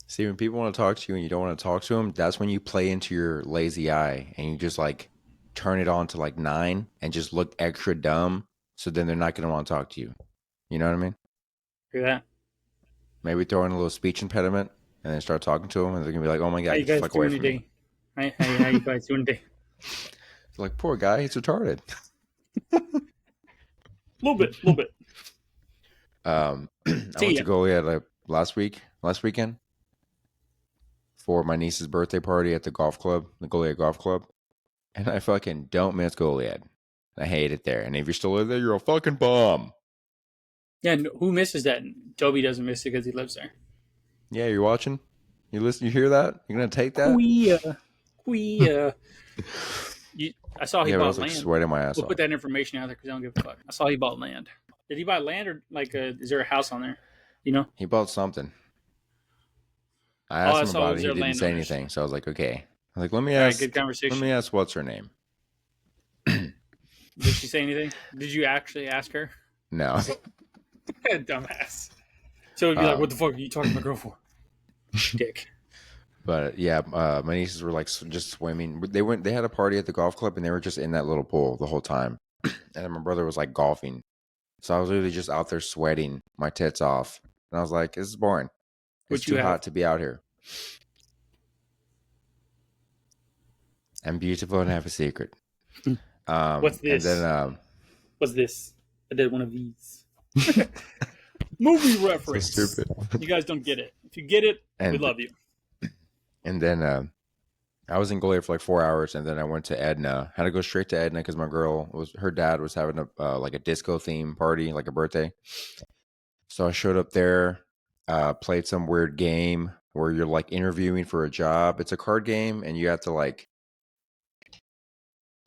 [SPEAKER 1] See, when people want to talk to you and you don't want to talk to them, that's when you play into your lazy eye and you just like turn it on to like 9 and just look extra dumb. So then they're not going to want to talk to you. You know what I mean?
[SPEAKER 2] Hear that?
[SPEAKER 1] Maybe throw in a little speech impediment and then start talking to them and they're going to be like, oh my
[SPEAKER 2] How
[SPEAKER 1] God,
[SPEAKER 2] you
[SPEAKER 1] get the
[SPEAKER 2] guys
[SPEAKER 1] fuck away
[SPEAKER 2] doing
[SPEAKER 1] from me.
[SPEAKER 2] today? How you guys doing today?
[SPEAKER 1] It's like, poor guy, he's retarded.
[SPEAKER 2] A little bit.
[SPEAKER 1] I went
[SPEAKER 2] See
[SPEAKER 1] to
[SPEAKER 2] ya.
[SPEAKER 1] Goliad last weekend for my niece's birthday party at the Goliad Golf Club. And I fucking don't miss Goliad. I hate it there. And if you're still there, you're a fucking bum.
[SPEAKER 2] Yeah, who misses that? Toby doesn't miss it because he lives there.
[SPEAKER 1] Yeah, you're watching? You listen, you hear that? You're going to take that?
[SPEAKER 2] Queer. I saw he
[SPEAKER 1] Yeah, but I
[SPEAKER 2] bought
[SPEAKER 1] was like
[SPEAKER 2] land.
[SPEAKER 1] sweating my ass
[SPEAKER 2] We'll
[SPEAKER 1] off.
[SPEAKER 2] put that information out there because I don't give a fuck. I saw he bought land. Did he buy land or like is there a house on there? You know?
[SPEAKER 1] He bought something. I
[SPEAKER 2] All
[SPEAKER 1] asked
[SPEAKER 2] I
[SPEAKER 1] him
[SPEAKER 2] saw
[SPEAKER 1] about
[SPEAKER 2] was
[SPEAKER 1] it.
[SPEAKER 2] their
[SPEAKER 1] He didn't say
[SPEAKER 2] landowners.
[SPEAKER 1] anything. So I was like, okay. I was like,
[SPEAKER 2] All right, good
[SPEAKER 1] let me
[SPEAKER 2] conversation.
[SPEAKER 1] ask what's her name?
[SPEAKER 2] Did she say anything? Did you actually ask her?
[SPEAKER 1] No.
[SPEAKER 2] Dumbass. So it'd be like, what the fuck are you talking to my girl for? Dick.
[SPEAKER 1] But yeah, my nieces were like just swimming. They had a party at the golf club and they were just in that little pool the whole time. And my brother was like golfing. So I was literally just out there sweating my tits off. And I was like, this is boring. It's
[SPEAKER 2] What you
[SPEAKER 1] too hot
[SPEAKER 2] have?
[SPEAKER 1] to be out here. I'm beautiful and I have a secret.
[SPEAKER 2] What's
[SPEAKER 1] And
[SPEAKER 2] this?
[SPEAKER 1] then
[SPEAKER 2] What's this? I did one of these. Movie
[SPEAKER 1] so
[SPEAKER 2] reference.
[SPEAKER 1] stupid.
[SPEAKER 2] You guys don't get it. If you get it, we
[SPEAKER 1] And
[SPEAKER 2] love you.
[SPEAKER 1] and then I was in Goliad for like 4 hours, and then I went to Edna. Had to go straight to Edna because her dad was having a like a disco theme party, like a birthday. So I showed up there, played some weird game where you're like interviewing for a job. It's a card game, and you have to like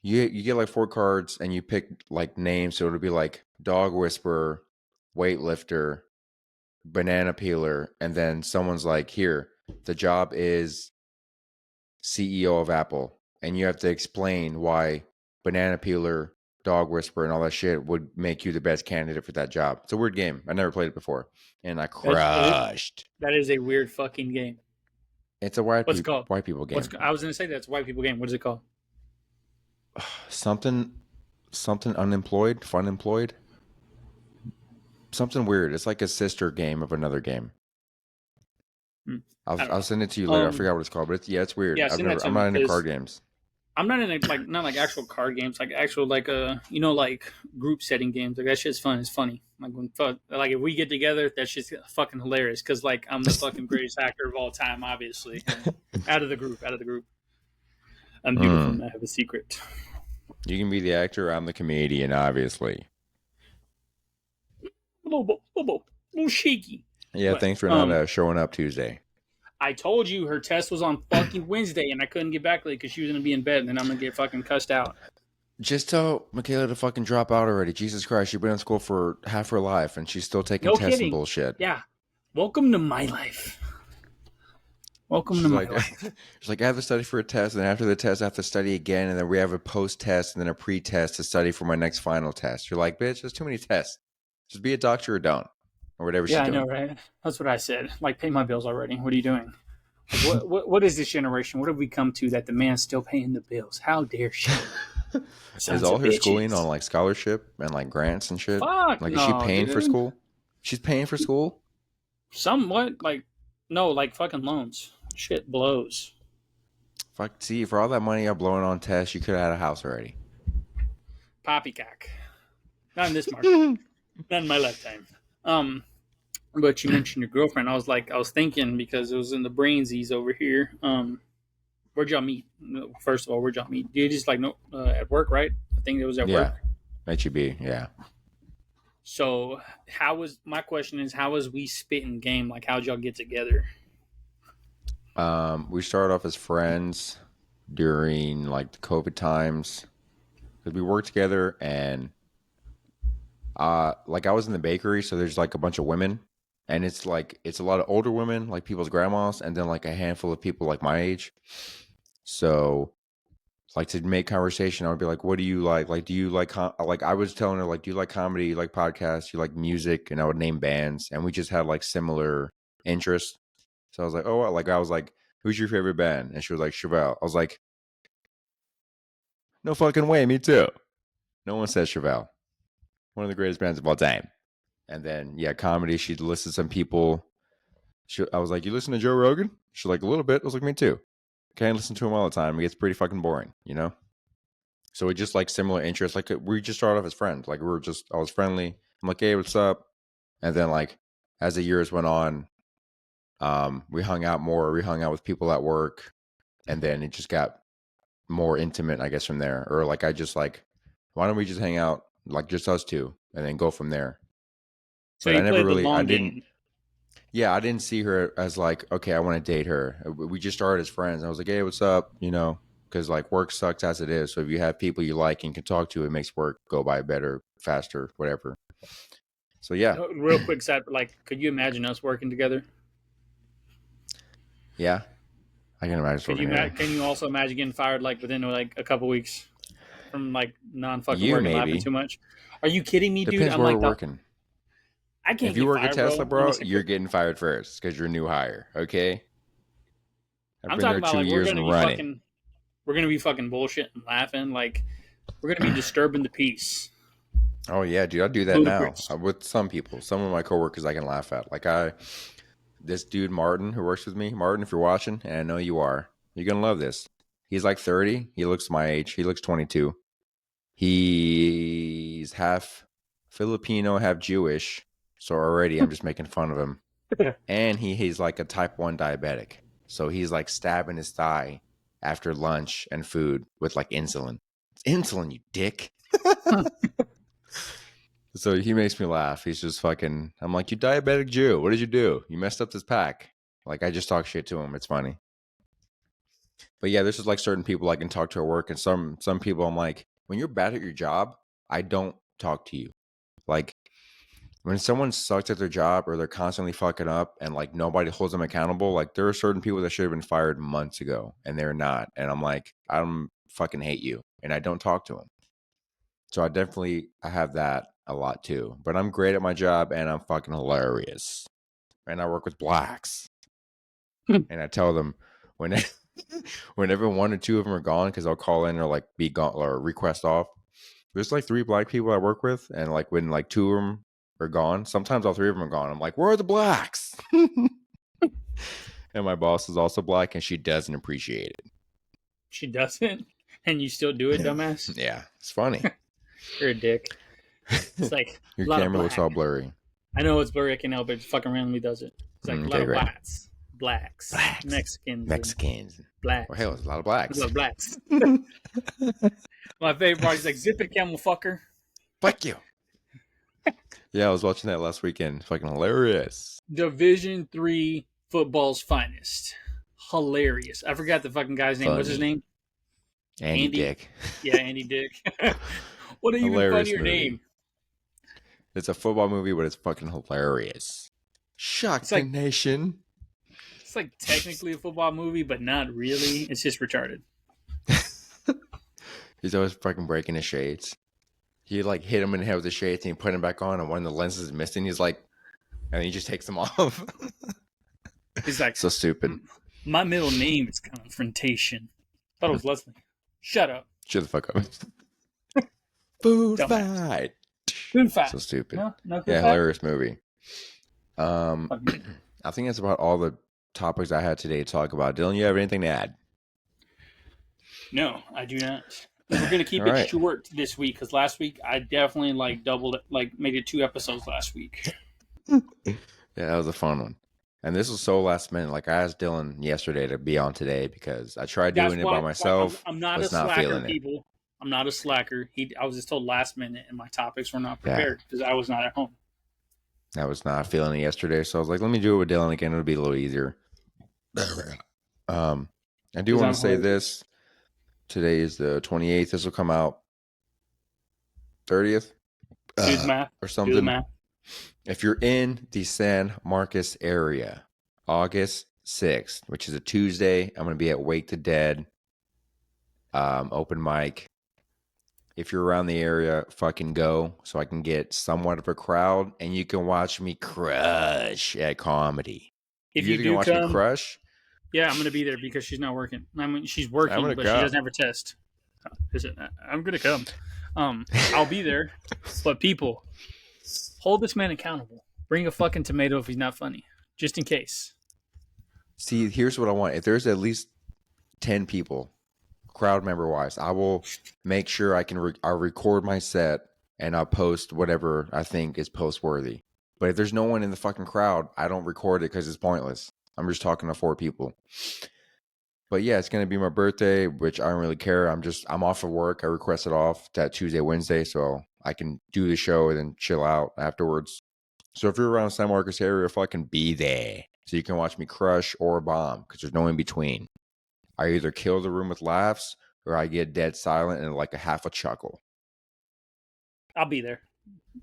[SPEAKER 1] you get like 4 cards, and you pick like names. So it'll be like dog whisperer, weightlifter, banana peeler, and then someone's like, here, the job is CEO of Apple, and you have to explain why banana peeler dog whisper and all that shit would make you the best candidate for that job. It's a weird game. I never played it before, and I
[SPEAKER 2] It,
[SPEAKER 1] crushed.
[SPEAKER 2] that is a weird fucking game.
[SPEAKER 1] It's a
[SPEAKER 2] What's it called?
[SPEAKER 1] white people game.
[SPEAKER 2] I was gonna say that's a white people game. What is it called?
[SPEAKER 1] Something unemployed, fun employed. Something weird. It's like a sister game of another game.
[SPEAKER 2] Hmm. I don't
[SPEAKER 1] I'll
[SPEAKER 2] know.
[SPEAKER 1] send it to you later. I forgot what it's called, but it's weird.
[SPEAKER 2] Yeah, send that to
[SPEAKER 1] I'm
[SPEAKER 2] me
[SPEAKER 1] not into
[SPEAKER 2] because
[SPEAKER 1] card games.
[SPEAKER 2] I'm not in like not like actual card games, like actual like like group setting games. Like that shit's fun. It's funny. Like if we get together, that shit's fucking hilarious. Because like I'm the fucking greatest actor of all time, obviously. And out of the group, I'm beautiful and I have a secret.
[SPEAKER 1] You can be the actor. I'm the comedian, obviously.
[SPEAKER 2] A little shaky.
[SPEAKER 1] Yeah,
[SPEAKER 2] But
[SPEAKER 1] thanks for not showing up Tuesday.
[SPEAKER 2] I told you her test was on fucking Wednesday, and I couldn't get back late because she was gonna be in bed, and then I'm gonna get fucking cussed out.
[SPEAKER 1] Just tell Michaela to fucking drop out already. Jesus Christ, she's been in school for half her life, and she's still taking
[SPEAKER 2] No
[SPEAKER 1] tests and
[SPEAKER 2] kidding.
[SPEAKER 1] bullshit.
[SPEAKER 2] Yeah. Welcome to my life. Welcome
[SPEAKER 1] She's
[SPEAKER 2] to my
[SPEAKER 1] like,
[SPEAKER 2] life.
[SPEAKER 1] she's like, I have to study for a test, and after the test, I have to study again, and then we have a post-test and then a pre-test to study for my next final test. You're like, bitch, there's too many tests. Just be a doctor or don't, or whatever she's
[SPEAKER 2] Yeah, I
[SPEAKER 1] doing.
[SPEAKER 2] know, right? That's what I said. Like, pay my bills already. What are you doing? Like, what is this generation? What have we come to that the man's still paying the bills? How dare she?
[SPEAKER 1] Is
[SPEAKER 2] Sons
[SPEAKER 1] all
[SPEAKER 2] of
[SPEAKER 1] her schooling
[SPEAKER 2] bitches.
[SPEAKER 1] on like scholarship and like grants and shit?
[SPEAKER 2] Fuck
[SPEAKER 1] Like, is she
[SPEAKER 2] no,
[SPEAKER 1] paying for
[SPEAKER 2] dude.
[SPEAKER 1] school? She's paying for school?
[SPEAKER 2] Somewhat like no, like fucking loans. Shit blows.
[SPEAKER 1] Fuck, see, for all that money I'm blowing on tests, you could have had a house already.
[SPEAKER 2] Poppycock. Not in this market. Not in my lifetime. But you mentioned your girlfriend. I was thinking because it was in the brainsies over here. Where'd y'all meet? First of all, where'd y'all meet? You just like no at work, right? I think it was at
[SPEAKER 1] Yeah,
[SPEAKER 2] work.
[SPEAKER 1] HEB, yeah.
[SPEAKER 2] So my question is how was we spitting game? Like how'd y'all get together?
[SPEAKER 1] We started off as friends during like the COVID times because we worked together, and like I was in the bakery, so there's like a bunch of women, and it's a lot of older women, like people's grandmas, and then like a handful of people like my age. So like to make conversation, I would be like, "What do you like? Like, do you like like?" I was telling her like, "Do you like comedy? You like podcasts? You like music?" And I would name bands, and we just had like similar interests. So I was like, "Oh, well," like I was like, "Who's your favorite band?" And she was like, "Chevelle." I was like, "No fucking way, me too." No one says Chevelle. One of the greatest bands of all time. And then yeah, comedy. She listed some people. I was like, "You listen to Joe Rogan?" She's like, "A little bit." I was like, "Me too." Can't listen to him all the time. It gets pretty fucking boring, you know. So we just like similar interests. Like we just started off as friends. Like I was friendly. I'm like, "Hey, what's up?" And then like as the years went on, we hung out more. We hung out with people at work, and then it just got more intimate, I guess, from there. Or like I just like, why don't we just hang out like just us two, and then go from there?
[SPEAKER 2] So
[SPEAKER 1] But I
[SPEAKER 2] you
[SPEAKER 1] never
[SPEAKER 2] played the
[SPEAKER 1] really, I
[SPEAKER 2] long
[SPEAKER 1] didn't.
[SPEAKER 2] game.
[SPEAKER 1] Yeah, I didn't see her as like, okay, I want to date her. We just started as friends. I was like, hey, what's up? You know, because like work sucks as it is. So if you have people you like and can talk to, it makes work go by better, faster, whatever. So yeah,
[SPEAKER 2] Real quick side, like, could you imagine us working together?
[SPEAKER 1] yeah, I can imagine
[SPEAKER 2] Could
[SPEAKER 1] working
[SPEAKER 2] you
[SPEAKER 1] together.
[SPEAKER 2] can you also imagine getting fired like within like a couple weeks from like non fucking
[SPEAKER 1] You
[SPEAKER 2] working laughing
[SPEAKER 1] maybe
[SPEAKER 2] too much? Are you kidding me, dude?
[SPEAKER 1] depends
[SPEAKER 2] I'm
[SPEAKER 1] where we're
[SPEAKER 2] like
[SPEAKER 1] working.
[SPEAKER 2] I
[SPEAKER 1] If
[SPEAKER 2] can't
[SPEAKER 1] you
[SPEAKER 2] get
[SPEAKER 1] work at
[SPEAKER 2] fired,
[SPEAKER 1] Tesla,
[SPEAKER 2] bro,
[SPEAKER 1] bro,
[SPEAKER 2] unless I
[SPEAKER 1] you're
[SPEAKER 2] quit.
[SPEAKER 1] getting fired first because you're a new hire. Okay, I've
[SPEAKER 2] I'm
[SPEAKER 1] been
[SPEAKER 2] talking
[SPEAKER 1] there
[SPEAKER 2] about
[SPEAKER 1] two
[SPEAKER 2] like
[SPEAKER 1] years and running.
[SPEAKER 2] we're gonna be fucking bullshit and laughing like we're gonna be disturbing the peace.
[SPEAKER 1] Oh yeah, dude, I do that now
[SPEAKER 2] Ludicrous.
[SPEAKER 1] with some people. Some of my coworkers I can laugh at. This dude Martin who works with me. Martin, if you're watching, and I know you are, you're gonna love this. He's like 30. He looks my age. He looks 22. He's half Filipino, half Jewish. So already I'm just making fun of him. And he's like a type 1 diabetic. So he's like stabbing his thigh after lunch and food with like insulin. It's insulin, you dick. So he makes me laugh. He's just fucking. I'm like, you diabetic Jew. What did you do? You messed up this pack. Like I just talk shit to him. It's funny. But yeah, there's just like certain people I can talk to at work, and some people I'm like, when you're bad at your job, I don't talk to you. Like when someone sucks at their job or they're constantly fucking up and like nobody holds them accountable, like there are certain people that should have been fired months ago and they're not. And I'm like, I don't fucking hate you, and I don't talk to them. So I have that a lot too. But I'm great at my job and I'm fucking hilarious. And I work with blacks. And I tell them when whenever one or two of them are gone, because I'll call in or like be gone or request off. There's like 3 black people I work with, and like when like 2 of them are gone, sometimes all 3 of them are gone. I'm like, where are the blacks? And my boss is also black, and she doesn't appreciate it.
[SPEAKER 2] She doesn't, and you still do it, dumbass.
[SPEAKER 1] Yeah, it's funny.
[SPEAKER 2] You're a dick. It's like
[SPEAKER 1] Your
[SPEAKER 2] a lot
[SPEAKER 1] camera
[SPEAKER 2] of
[SPEAKER 1] looks
[SPEAKER 2] black.
[SPEAKER 1] all blurry.
[SPEAKER 2] I know it's blurry, I can help it. It fucking randomly does it. It's like a lot
[SPEAKER 1] Okay,
[SPEAKER 2] of
[SPEAKER 1] great.
[SPEAKER 2] blacks, Mexicans, and
[SPEAKER 1] Well,
[SPEAKER 2] blacks.
[SPEAKER 1] hell, there's a lot of blacks.
[SPEAKER 2] A lot of blacks. My favorite part is like, zip it, camel fucker.
[SPEAKER 1] Fuck you. Yeah, I was watching that last weekend. Fucking hilarious.
[SPEAKER 2] Division 3 football's finest. Hilarious. I forgot the fucking guy's name. What's his
[SPEAKER 1] Funny.
[SPEAKER 2] name?
[SPEAKER 1] Andy Dick.
[SPEAKER 2] Yeah, Andy Dick. What an even
[SPEAKER 1] Hilarious
[SPEAKER 2] funnier
[SPEAKER 1] movie.
[SPEAKER 2] name.
[SPEAKER 1] It's a football movie, but it's fucking hilarious. Shock the nation.
[SPEAKER 2] It's like technically a football movie, but not really. It's just retarded.
[SPEAKER 1] He's always fucking breaking his shades. He like hit him in the head with the shades and he put him back on, and one of the lenses is missing. He's like, and he just takes them off.
[SPEAKER 2] He's like,
[SPEAKER 1] so stupid.
[SPEAKER 2] My middle name is Confrontation. Thought it was Leslie. Shut up.
[SPEAKER 1] Shut the fuck up. Food fight.
[SPEAKER 2] Food fight.
[SPEAKER 1] So stupid.
[SPEAKER 2] No
[SPEAKER 1] yeah, hilarious movie. I think that's about all the topics I had today to talk about. Dylan, you have anything to add?
[SPEAKER 2] No, I do not. We're gonna keep it short this week because last week I definitely like doubled it, like made it 2 episodes last week.
[SPEAKER 1] Yeah, that was a fun one. And this was so last minute. Like I asked Dylan yesterday to be on today because I tried doing it by myself.
[SPEAKER 2] I'm not a slacker, people. I'm not a slacker. I was just told last minute, and my topics were not prepared because I was not at home.
[SPEAKER 1] I was not feeling it yesterday, so I was like, let me do it with Dylan again. It'll be a little easier. I do want to say this. Today is the 28th. This will come out 30th or something.
[SPEAKER 2] Do the math.
[SPEAKER 1] If you're in the San Marcos area, August 6th, which is a Tuesday, I'm going to be at Wake the Dead, open mic. If you're around the area, fucking go so I can get somewhat of a crowd and you can watch me crush at comedy.
[SPEAKER 2] If you do
[SPEAKER 1] watch
[SPEAKER 2] come,
[SPEAKER 1] me crush?
[SPEAKER 2] Yeah, I'm going to be there because she's not working. I mean, she's working, but she doesn't have her test. I'm going to come. I'll be there. But people, hold this man accountable. Bring a fucking tomato if he's not funny, just in case.
[SPEAKER 1] See, here's what I want. If there's at least 10 people, crowd member wise, I will make sure I can I'll record my set and I'll post whatever I think is post worthy. But if there's no one in the fucking crowd, I don't record it because it's pointless. I'm just talking to 4 people. But yeah, it's going to be my birthday, which I don't really care. I'm off of work. I requested off that Tuesday, Wednesday, so I can do the show and then chill out afterwards. So if you're around San Marcos area, fucking be there. So you can watch me crush or bomb because there's no in between. I either kill the room with laughs or I get dead silent and like a half a chuckle.
[SPEAKER 2] I'll be there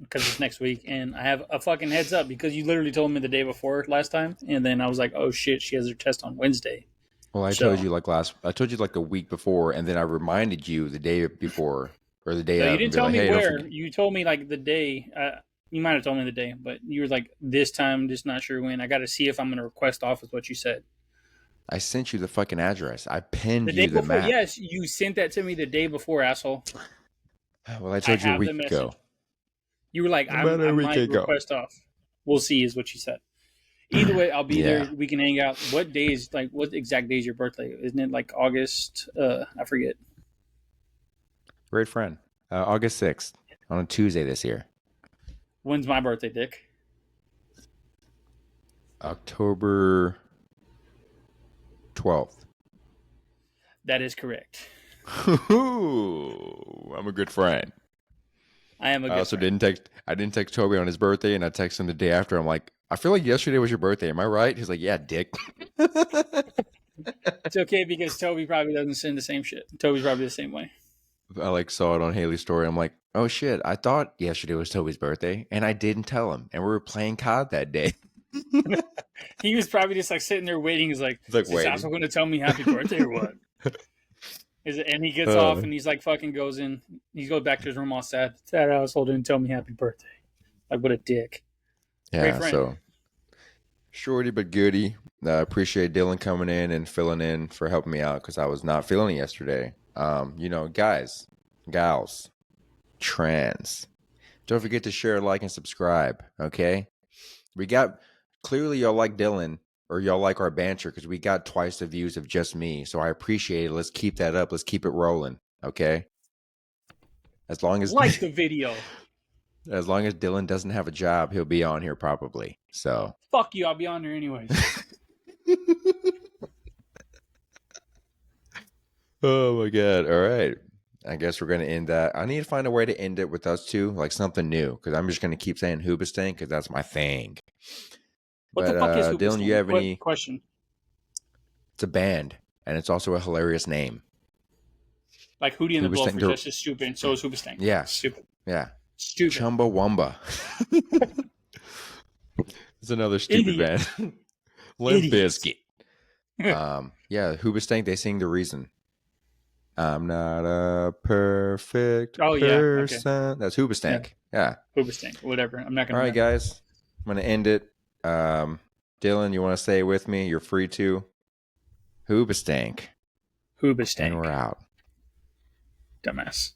[SPEAKER 2] because it's next week, and I have a fucking heads up because you literally told me the day before last time, and then I was like, oh shit, she has her test on Wednesday.
[SPEAKER 1] Well, I told you like the week before, and then I reminded you the day before or the day of.
[SPEAKER 2] You didn't tell me where. You told me like the day. You might have told me the day, but you were like this time, just not sure when. I got to see if I'm going to request off, is what you said.
[SPEAKER 1] I sent you the fucking address. I pinned
[SPEAKER 2] the day
[SPEAKER 1] you the
[SPEAKER 2] before,
[SPEAKER 1] map.
[SPEAKER 2] Yes, you sent that to me the day before, asshole.
[SPEAKER 1] Well, I told you a week ago.
[SPEAKER 2] You were like, I might request off. We'll see, is what you said. Either way, I'll be there. We can hang out. What exact day is your birthday? Isn't it like August? I forget.
[SPEAKER 1] Great friend. August 6th on a Tuesday this year.
[SPEAKER 2] When's my birthday, Dick?
[SPEAKER 1] October 12th.
[SPEAKER 2] That is correct.
[SPEAKER 1] I'm a good friend.
[SPEAKER 2] I am a good friend.
[SPEAKER 1] I didn't text Toby on his birthday, and I texted him the day after. I'm like, I feel like yesterday was your birthday. Am I right? He's like, yeah, dick.
[SPEAKER 2] It's okay because Toby probably doesn't send the same shit. Toby's probably the same way.
[SPEAKER 1] I saw it on Haley's story. I'm like, oh shit, I thought yesterday was Toby's birthday, and I didn't tell him. And we were playing COD that day.
[SPEAKER 2] He was probably just sitting there waiting. He's like, is this asshole going to tell me happy birthday or what? And he gets off
[SPEAKER 1] Uh,
[SPEAKER 2] and he's like fucking goes in. He goes back to his room all sad. Sad asshole didn't tell me happy birthday. Like what a dick. Great
[SPEAKER 1] yeah,
[SPEAKER 2] friend.
[SPEAKER 1] so shorty but goody. Appreciate Dylan coming in and filling in for helping me out because I was not feeling it yesterday. Guys, gals, trans. Don't forget to share, like, and subscribe. Okay, we got clearly y'all like Dylan or y'all like our banter because we got twice the views of just me. So I appreciate it. Let's keep that up. Let's keep it rolling. Okay, as long as
[SPEAKER 2] Like the video.
[SPEAKER 1] as long as Dylan doesn't have a job, he'll be on here probably. So.
[SPEAKER 2] Fuck you. I'll be on there anyways.
[SPEAKER 1] Oh my god! All right, I guess we're gonna end that. I need to find a way to end it with us two, like something new, because I'm just gonna keep saying Hoobastank because that's my thing.
[SPEAKER 2] What the
[SPEAKER 1] But
[SPEAKER 2] fuck is
[SPEAKER 1] Dylan, you
[SPEAKER 2] Hoobastank?
[SPEAKER 1] have any?
[SPEAKER 2] Question.
[SPEAKER 1] It's a band, and it's also a hilarious name.
[SPEAKER 2] Like Hootie and the
[SPEAKER 1] Hoobastank.
[SPEAKER 2] Blowfish. That's just stupid. And so is Hoobastank.
[SPEAKER 1] Yeah,
[SPEAKER 2] Stupid.
[SPEAKER 1] yeah.
[SPEAKER 2] Stupid.
[SPEAKER 1] Chumbawamba. It's another stupid
[SPEAKER 2] Idiot.
[SPEAKER 1] band. Limp
[SPEAKER 2] Idiots.
[SPEAKER 1] Bizkit. Yeah, Hoobastank. They sing the reason. I'm not a perfect
[SPEAKER 2] Oh yeah. Okay.
[SPEAKER 1] person. That's
[SPEAKER 2] Yeah.
[SPEAKER 1] Hoobastank. Yeah.
[SPEAKER 2] Hoobastank. Whatever. I'm not
[SPEAKER 1] All
[SPEAKER 2] gonna
[SPEAKER 1] right,
[SPEAKER 2] remember.
[SPEAKER 1] guys. I'm gonna end it. Dylan, you want to stay with me? You're free to. Hoobastank, and
[SPEAKER 2] Hoobastank.
[SPEAKER 1] we're out.
[SPEAKER 2] Dumbass.